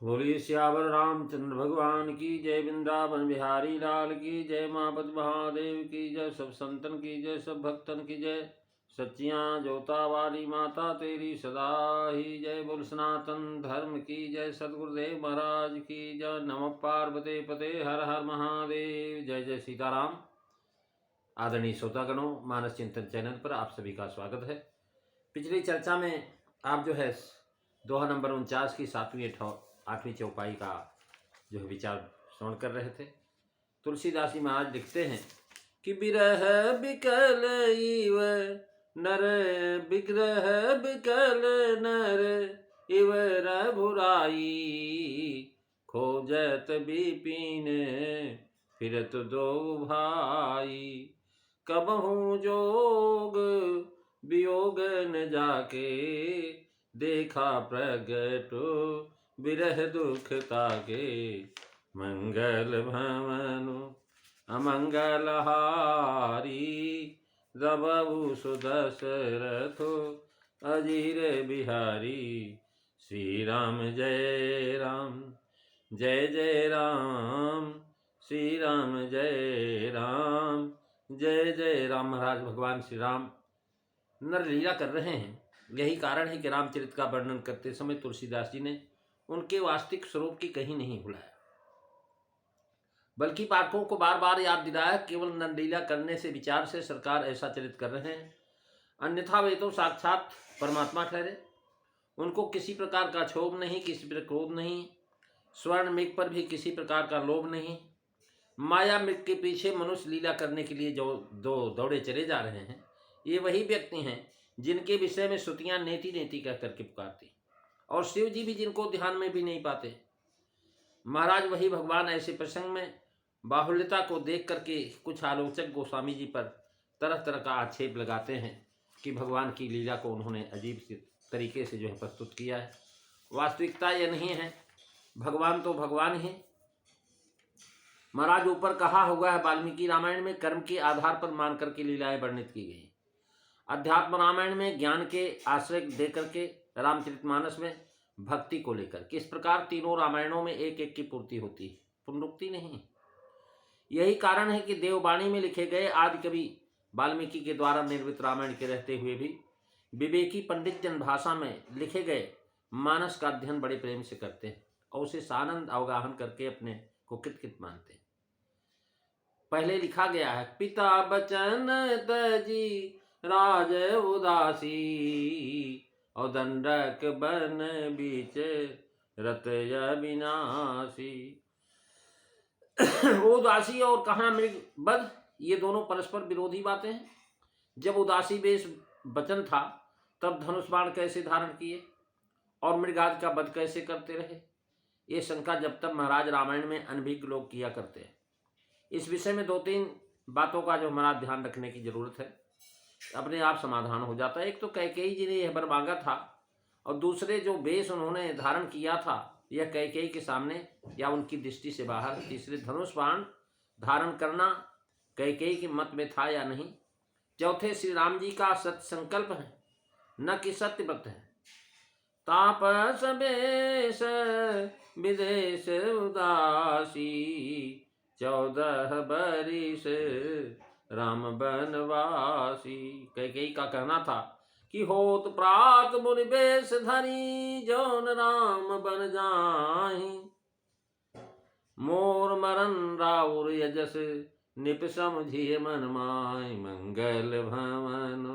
बोलिए सियावर रामचंद्र भगवान की जय। वृंदावन बिहारी लाल की जय। माँ पद महादेव की जय। सब संतन की जय, सब भक्तन की जय। सच्चियाँ जोता वाली माता तेरी सदा ही जय। बोल सनातन धर्म की जय। सदगुरुदेव महाराज की जय। नमः पार्वती पते हर हर महादेव। जय जय सीताराम। आदरणीय श्रोतागणों, मानस चिंतन चैनल पर आप सभी का स्वागत है। पिछली चर्चा में आप जो है दोहा नंबर 49 की 8वीं चौपाई का जो है विचार श्रवण कर रहे थे। तुलसीदास जी महाराज लिखते हैं कि बिरह बिकल इव नर, विग्रह बिकल नर इव रघुराई, खोजत बिपिन फिरत दो भाई, कबहू जोग वियोग न जाके, देखा प्रगट विरह दुख ताके, मंगल भवनु अमंगल हारी, रबहु सुदशरथो अजीर बिहारी। श्री राम जय राम, जय जय राम, श्री राम जय राम, जय जय राम। महाराज भगवान श्री राम नर लीला कर रहे हैं। यही कारण है कि रामचरित का वर्णन करते समय तुलसीदास जी ने उनके वास्तविक स्वरूप की कहीं नहीं भुलाया, बल्कि पाठकों को बार बार याद दिलाया केवल नर लीला करने से, विचार से सरकार ऐसा चरित कर रहे हैं, अन्यथा वे तो साक्षात परमात्मा ठहरे। उनको किसी प्रकार का क्षोभ नहीं, किसी पर क्रोध नहीं, स्वर्ण मृग पर भी किसी प्रकार का लोभ नहीं। माया मृग के पीछे मनुष्य लीला करने के लिए जो दो दौड़े चले जा रहे हैं, ये वही व्यक्ति हैं जिनके विषय में श्रुतियां नेति नेति कह करके पुकारती, और शिव जी भी जिनको ध्यान में भी नहीं पाते। महाराज वही भगवान ऐसे प्रसंग में बाहुल्यता को देख करके कुछ आलोचक गोस्वामी जी पर तरह तरह का आक्षेप लगाते हैं कि भगवान की लीला को उन्होंने अजीब सी तरीके से जो है प्रस्तुत किया है। वास्तविकता यह नहीं है, भगवान तो भगवान ही। महाराज ऊपर कहा हुआ है वाल्मीकि रामायण में कर्म के आधार पर मान करके लीलाएं वर्णित की गई। अध्यात्म रामायण में ज्ञान के आश्रय दे करके, रामचरितमानस में भक्ति को लेकर। किस प्रकार तीनों रामायणों में एक एक की पूर्ति होती है, पुनरुक्ति नहीं। यही कारण है कि देववाणी में लिखे गए आदि कवि वाल्मीकि के द्वारा निर्मित रामायण के रहते हुए भी विवेकी पंडित जन भाषा में लिखे गए मानस का अध्ययन बड़े प्रेम से करते हैं और उसे सानंद अवगाहन करके अपने को कित मानते हैं। पहले लिखा गया है, पिता बचन तजी राज उदासी, और दंडक बन बीच रतय विनाशी। उदासी और कहाँ मृग बध, ये दोनों परस्पर विरोधी बातें हैं। जब उदासी वेश वचन था तब धनुष बाण कैसे धारण किए और मृगाद का वध कैसे करते रहे, ये शंका जब तक महाराज रामायण में अनभिज्ञ लोग किया करते हैं। इस विषय में 2-3 बातों का जो हमारा ध्यान रखने की जरूरत है, अपने आप समाधान हो जाता है। एक तो कैकेयी जी ने यह वर मांगा था, और दूसरे जो वेश उन्होंने धारण किया था यह कैकेयी के सामने या उनकी दृष्टि से बाहर। तीसरे, धनुष बाण धारण करना कैकेयी के मत में था या नहीं। चौथे, श्री राम जी का सत्य संकल्प है न कि सत्य व्रत है। तापस बेश विदेश उदासी, 14 बरिस राम बनवासी। कैकेयी का कहना था कि होत प्रात मुनि बेश धरी, जौन राम बन जाहि, मोर मरन राउर यजस निप समझिए मन माय, मंगल भवन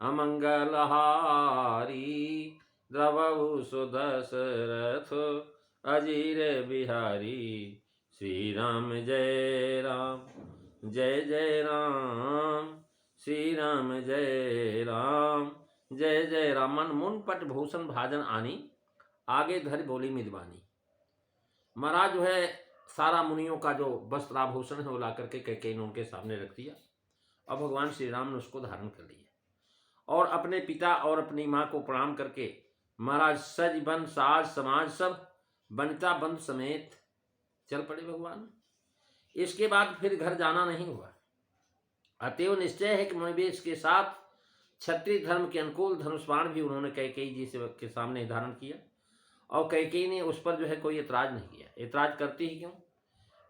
अमंगल हारी, द्रवहु सुदशरथ अजीर बिहारी। श्री राम जय राम, जय जय राम, श्री राम जय राम, जय जय राम। मन मुन पट भूषण भाजन आनी, आगे धर बोली मिदवानी। महाराज जो है सारा मुनियों का जो वस्त्राभूषण है वो ला करके कैकेयी ने उनके सामने रख दिया, और भगवान श्री राम ने उसको धारण कर लिया, और अपने पिता और अपनी माँ को प्रणाम करके महाराज सज बन साज समाज सब बनिता बंद समेत चल पड़े भगवान। इसके बाद फिर घर जाना नहीं हुआ। अतएव निश्चय है कि मणिवेश के साथ क्षत्रिय धर्म के अनुकूल धनुष बाण भी उन्होंने कैकेयी जी से के सामने धारण किया, और कैकेयी ने उस पर जो है कोई एतराज नहीं किया। एतराज करती ही क्यों?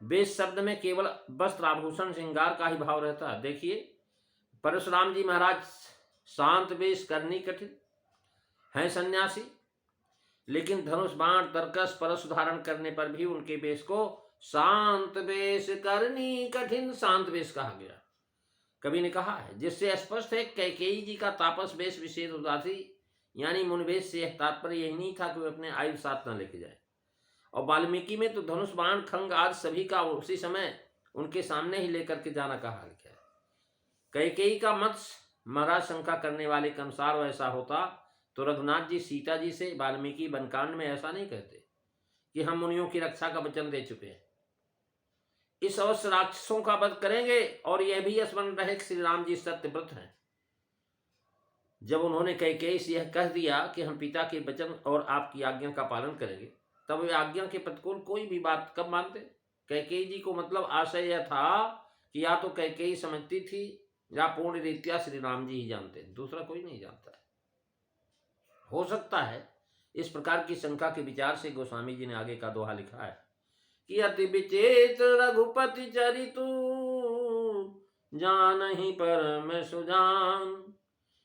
वेश शब्द में केवल वस्त्र आभूषण श्रृंगार का ही भाव रहता है। देखिए परशुराम जी महाराज शांत वेश करनी कठिन है, सन्यासी, लेकिन धनुष बाण तरकस परशु धारण करने पर भी उनके वेश को शांत वेश करनी कठिन शांत वेश कहा गया। कवि ने कहा है, जिससे स्पष्ट है कैकेयी जी का तापस वेश विशेष उदासी यानी मुनिवेश से यह तात्पर्य यही नहीं था कि वे अपने आयु साथ न लेके जाए। और वाल्मीकि में तो धनुष बाण खंग आदि सभी का उसी समय उनके सामने ही लेकर के जाना कहा लिखा है। कैकेयी का मत महाराज शंका करने वाले के अनुसार वैसा होता तो रघुनाथ जी सीता जी से वाल्मीकि वनकांड में ऐसा नहीं कहते कि हम मुनियों की रक्षा का वचन दे चुके हैं, इस अवश्य राक्षसों का वध करेंगे। और यह भी स्मरण रहे कि श्री राम जी सत्यव्रत हैं। जब उन्होंने कैकेयी से यह कह दिया कि हम पिता के वचन और आपकी आज्ञा का पालन करेंगे, तब वे आज्ञा के प्रतिकूल कोई भी बात कब मानते? कैकेयी जी को मतलब आशय यह था कि या तो कैकेयी समझती थी या पूर्ण रीत्या श्री राम जी ही जानते, दूसरा कोई नहीं जानता है। हो सकता है इस प्रकार की शंका के विचार से गोस्वामी जी ने आगे का दोहा लिखा है कि अति विचित्र रघुपति चरितु जानहि परम सुजान,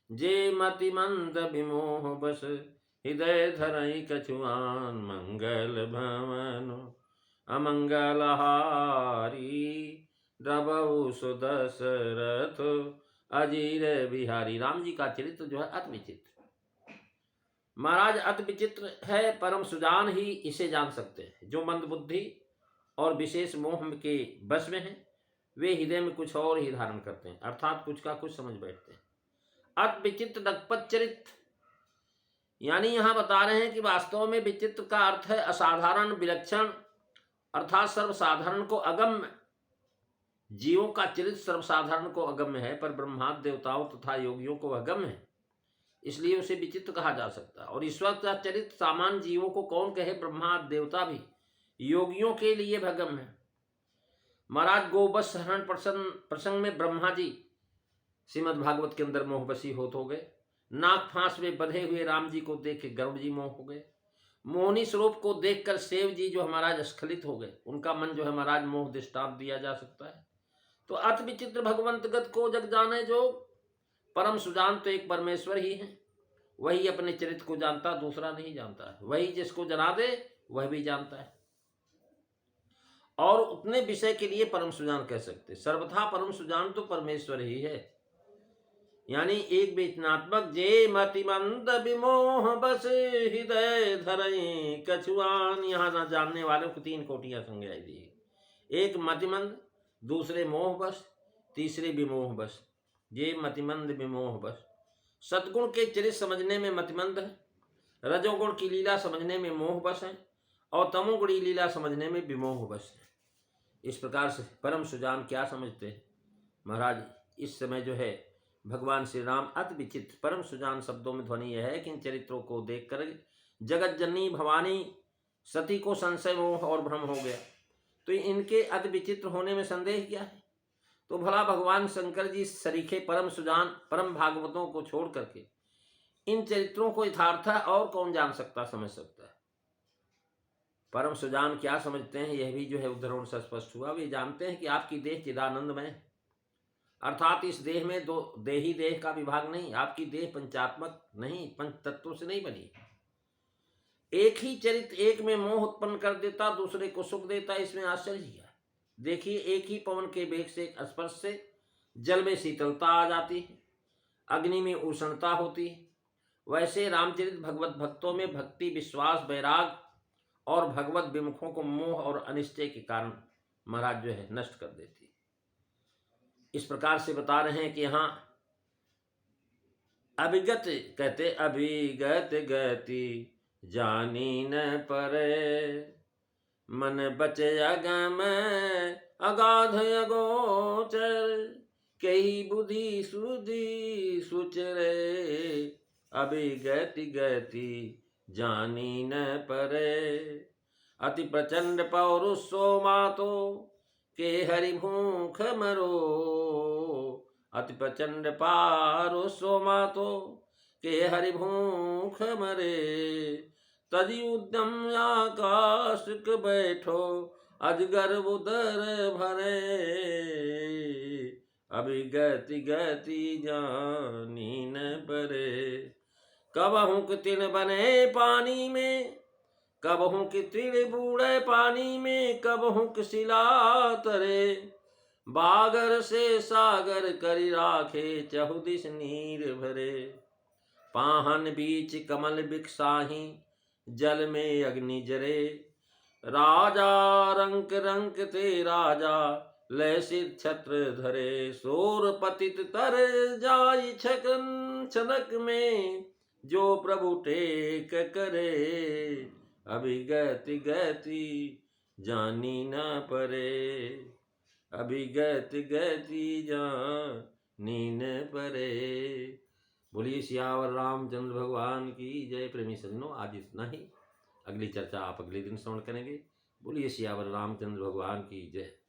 जे मति मंद विमोह बस हृदय धरई कछुआन, मंगल भवन अमंगल हारी द्रबहु सुदशरथ अजीर बिहारी। राम जी का चरित्र जो है अति विचित्र, महाराज अति विचित्र है, परम सुजान ही इसे जान सकते हैं। जो मंद बुद्धि और विशेष मोह के बस में हैं, वे हृदय में कुछ और ही धारण करते हैं, अर्थात कुछ का कुछ समझ बैठते हैं। अति विचित्र रघुपत चरित्र यानी यहां बता रहे हैं कि वास्तव में विचित्र का अर्थ है असाधारण, विलक्षण, अर्थात सर्वसाधारण को अगम्य। जीवों का चरित्र सर्वसाधारण को अगम्य है, पर ब्रह्मादि देवताओं तथा योगियों को अगम्य है, इसलिए उसे विचित्र कहा जा सकता है। और ईश्वर का चरित्र सामान्य जीवों को कौन कहे, ब्रह्मादि देवता भी योगियों के लिए भगम है। महाराज गोवत्स हरण प्रसंग में ब्रह्मा जी श्रीमद् भागवत के अंदर मोहबसी हो गए। नाग फांस में बंधे हुए राम जी को देख के गरुड़ जी मोह हो गए। मोहनी स्वरूप को देखकर शिव जी जो महाराज स्खलित हो गए, उनका मन जो है महाराज मोह दृष्टांत दिया जा सकता है। तो अति विचित्र भगवंत गत को जग जाने जो, परम सुजान तो एक परमेश्वर ही है, वही अपने चरित्र को जानता, दूसरा नहीं जानता है। वही जिसको जना दे वह भी जानता है, और उतने विषय के लिए परम सुजान कह सकते। सर्वथा परम सुजान तो परमेश्वर ही है, यानी एक वेतनात्मक। जे मति मंद विमोह बस हृदय धरई कछुआन। यहाँ ना जानने वालों को तीन कोटियां संज्ञाई दी, एक मतिमंद, दूसरे मोह बस, तीसरे विमोह बस। जे मतिमंद विमोह बस। सतगुण के चरित्र समझने में मतिमंद है, रजोगुण की लीला समझने में मोह बस है, और तमोगुणी लीला समझने में विमोह बस है। इस प्रकार से परम सुजान क्या समझते हैं महाराज? इस समय जो है भगवान श्री राम अति विचित्र परम सुजान शब्दों में ध्वनि यह है कि इन चरित्रों को देखकर जगत जननी भवानी सती को संशय मोह और भ्रम हो गया। तो इनके अति विचित्र होने में संदेह क्या है? तो भला भगवान शंकर जी सरीखे परम सुजान परम भागवतों को छोड़ करके इन चरित्रों को यथार्थ और कौन जान सकता, समझ सकता है? परम सुजान क्या समझते हैं, यह भी जो है उद्धरण से स्पष्ट हुआ। वे जानते हैं कि आपकी देह चिदानंदमय है, अर्थात इस देह में दो देही देह का विभाग नहीं, आपकी देह पंचात्मक नहीं, पंच तत्वों से नहीं बनी। एक ही चरित्र एक में मोह उत्पन्न कर देता, दूसरे को सुख देता, इसमें आश्चर्य है। देखिए एक ही पवन के वेग से स्पर्श से जल में शीतलता आ जाती है, अग्नि में उष्णता होती है, वैसे रामचरित भगवत भक्तों में भक्ति, विश्वास, वैराग और भगवत विमुखों को मोह और अनिश्चय के कारण महाराज जो है नष्ट कर देती है। इस प्रकार से बता रहे हैं कि यहाँ अभिगत कहते, अभिगत गति जानी न परे, मन बचे अगम अगाध अगोचर, कही बुद्धि सुधि सुचरे, अभिगति गति जानी न परे, अति प्रचंड पौरुषो मातो के हरिभूख मरो, अति प्रचंड पारुषो मातो के हरिभूख मरे, तजी उद्यम आकाश क बैठो, अजगर उदर भरे। अभी गति गति जानी न परे। कबहू के तिण बने पानी में, कबहू के तिण बूढ़े पानी में, कबहू के शिला तरे। बागर से सागर करि राखे, चहुदिश नीर भरे। पाहन बीच कमल बिकसाही, जल में अग्नि जरे। राजा रंक रंक ते राजा, लय सिर छत्र धरे। सोर पतित तर जाई छकन छनक में, जो प्रभु टेक करे। अभी गति गति जानी न परे। अभी गति गति जानी न परे। बोलिए सियावर रामचंद्र भगवान की जय। प्रेमी सज्जनों, आज इतना ही। अगली चर्चा आप अगले दिन श्रवण करेंगे। बोलिए सियावर रामचंद्र भगवान की जय।